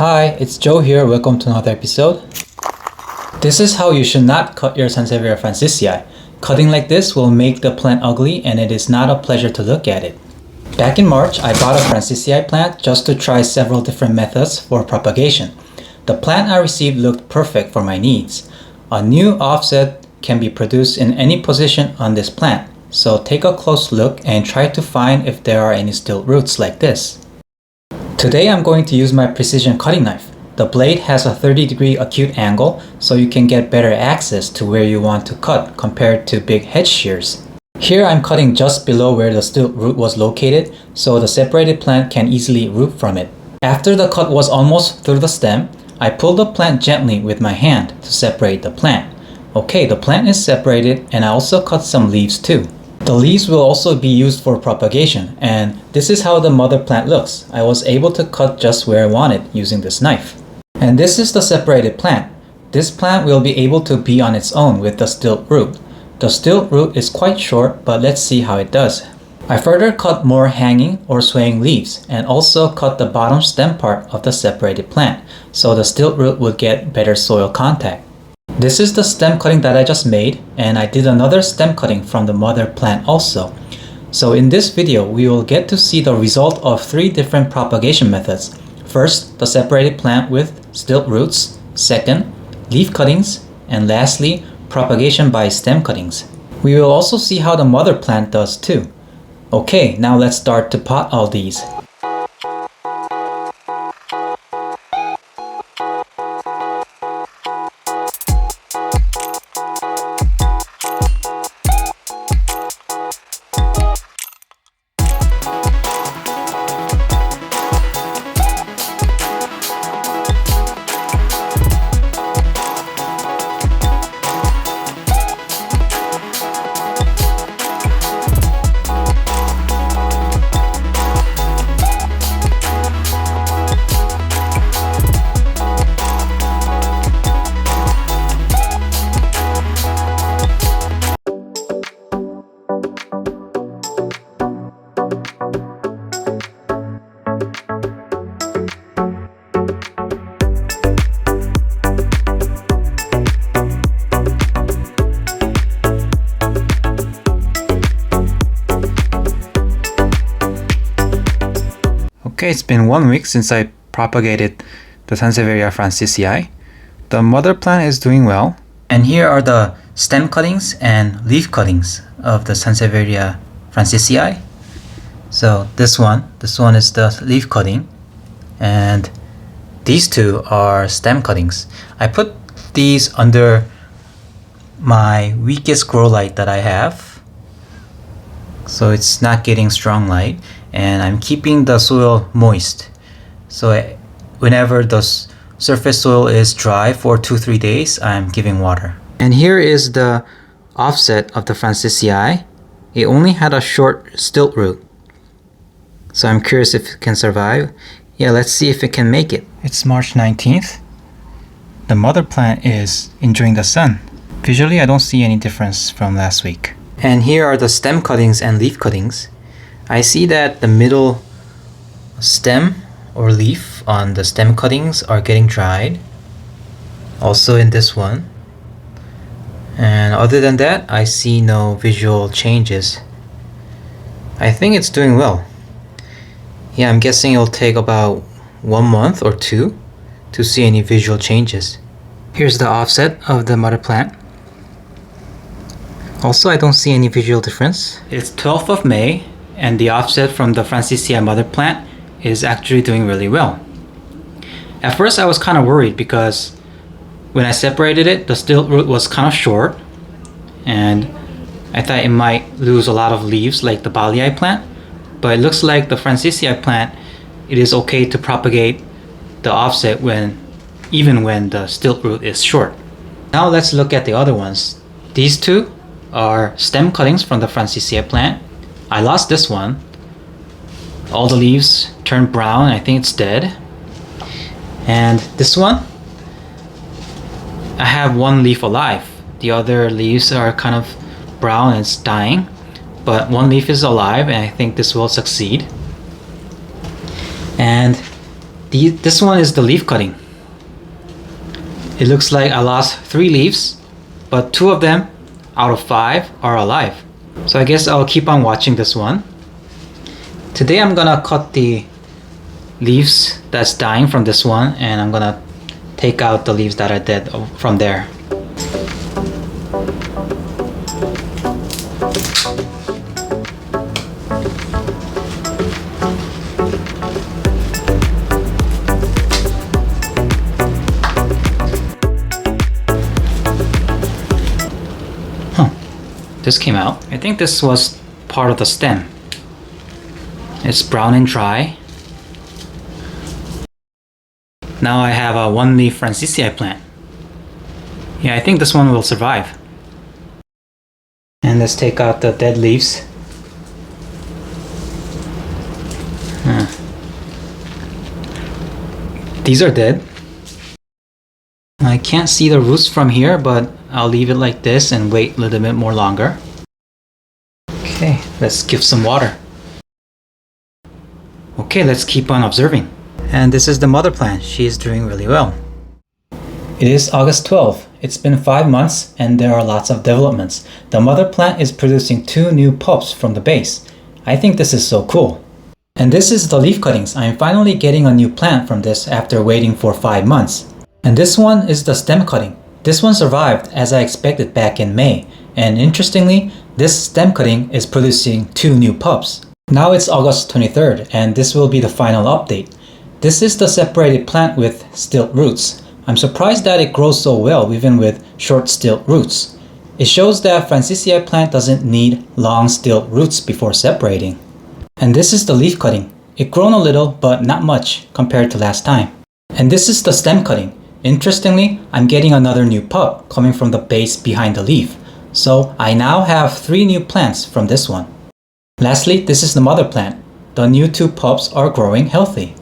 Hi, it's Joe here. Welcome to another episode. This is how you should not cut your Sansevieria francisii. Cutting like this will make the plant ugly and it is not a pleasure to look at it. Back in March, I bought a francisii plant just to try several different methods for propagation. The plant I received looked perfect for my needs. A new offset can be produced in any position on this plant. So take a close look and try to find if there are any stilt roots like this. Today I'm going to use my precision cutting knife. The blade has a 30-degree acute angle, so you can get better access to where you want to cut compared to big hedge shears. Here I'm cutting just below where the stilt root was located, so the separated plant can easily root from it. After the cut was almost through the stem, I pulled the plant gently with my hand to separate the plant. Okay, the plant is separated and I also cut some leaves too. The leaves will also be used for propagation, and this is how the mother plant looks. I was able to cut just where I wanted using this knife. And this is the separated plant. This plant will be able to be on its own with the stilt root. The stilt root is quite short, but let's see how it does. I further cut more hanging or swaying leaves and also cut the bottom stem part of the separated plant, so the stilt root would get better soil contact. This is the stem cutting that I just made, and I did another stem cutting from the mother plant also. So in this video, we will get to see the result of 3 different propagation methods. First, the separated plant with stilt roots. Second, leaf cuttings. And lastly, propagation by stem cuttings. We will also see how the mother plant does too. Okay, now let's start to pot all these. Okay, it's been 1 week since I propagated the Sansevieria francisii. The mother plant is doing well. And here are the stem cuttings and leaf cuttings of the Sansevieria francisii. So this one is the leaf cutting, and these 2 are stem cuttings. I put these under my weakest grow light that I have, so it's not getting strong light. And I'm keeping the soil moist. So whenever the surface soil is dry for 2-3 days, I'm giving water. And here is the offset of the francisii. It only had a short stilt root. So I'm curious if it can survive. Yeah, let's see if it can make it. It's March 19th. The mother plant is enjoying the sun. Visually, I don't see any difference from last week. And here are the stem cuttings and leaf cuttings. I see that the middle stem or leaf on the stem cuttings are getting dried. Also in this one. And other than that, I see no visual changes. I think it's doing well. Yeah, I'm guessing it'll take about 1 month or 2 to see any visual changes. Here's the offset of the mother plant. Also, I don't see any visual difference. It's 12th of May. And the offset from the francisii mother plant is actually doing really well. At first I was kind of worried because when I separated it, the stilt root was kind of short, and I thought it might lose a lot of leaves like the balii plant, but it looks like the francisii plant, it is okay to propagate the offset even when the stilt root is short. Now let's look at the other ones. These 2 are stem cuttings from the francisii plant. I lost this one. All the leaves turned brown. I think it's dead. And this one, I have 1 leaf alive. The other leaves are kind of brown and it's dying. But 1 leaf is alive, and I think this will succeed. And This one is the leaf cutting. It looks like I lost 3 leaves, but 2 of them out of 5 are alive. So I guess I'll keep on watching this one. Today I'm gonna cut the leaves that's dying from this one, and I'm gonna take out the leaves that are dead from there. This came out. I think this was part of the stem. It's brown and dry. Now I have a 1-leaf francisii plant. Yeah, I think this one will survive. And let's take out the dead leaves. These are dead. I can't see the roots from here, but I'll leave it like this and wait a little bit more longer. Okay, let's give some water. Okay, let's keep on observing. And this is the mother plant. She is doing really well. It is August 12th. It's been 5 months and there are lots of developments. The mother plant is producing 2 new pups from the base. I think this is so cool. And this is the leaf cuttings. I am finally getting a new plant from this after waiting for 5 months. And this one is the stem cutting. This one survived as I expected back in May. And interestingly, this stem cutting is producing 2 new pups. Now it's August 23rd and this will be the final update. This is the separated plant with stilt roots. I'm surprised that it grows so well even with short stilt roots. It shows that francisii plant doesn't need long stilt roots before separating. And this is the leaf cutting. It grown a little but not much compared to last time. And this is the stem cutting. Interestingly, I'm getting another new pup coming from the base behind the leaf. So I now have 3 new plants from this one. Lastly, this is the mother plant. The new 2 pups are growing healthy.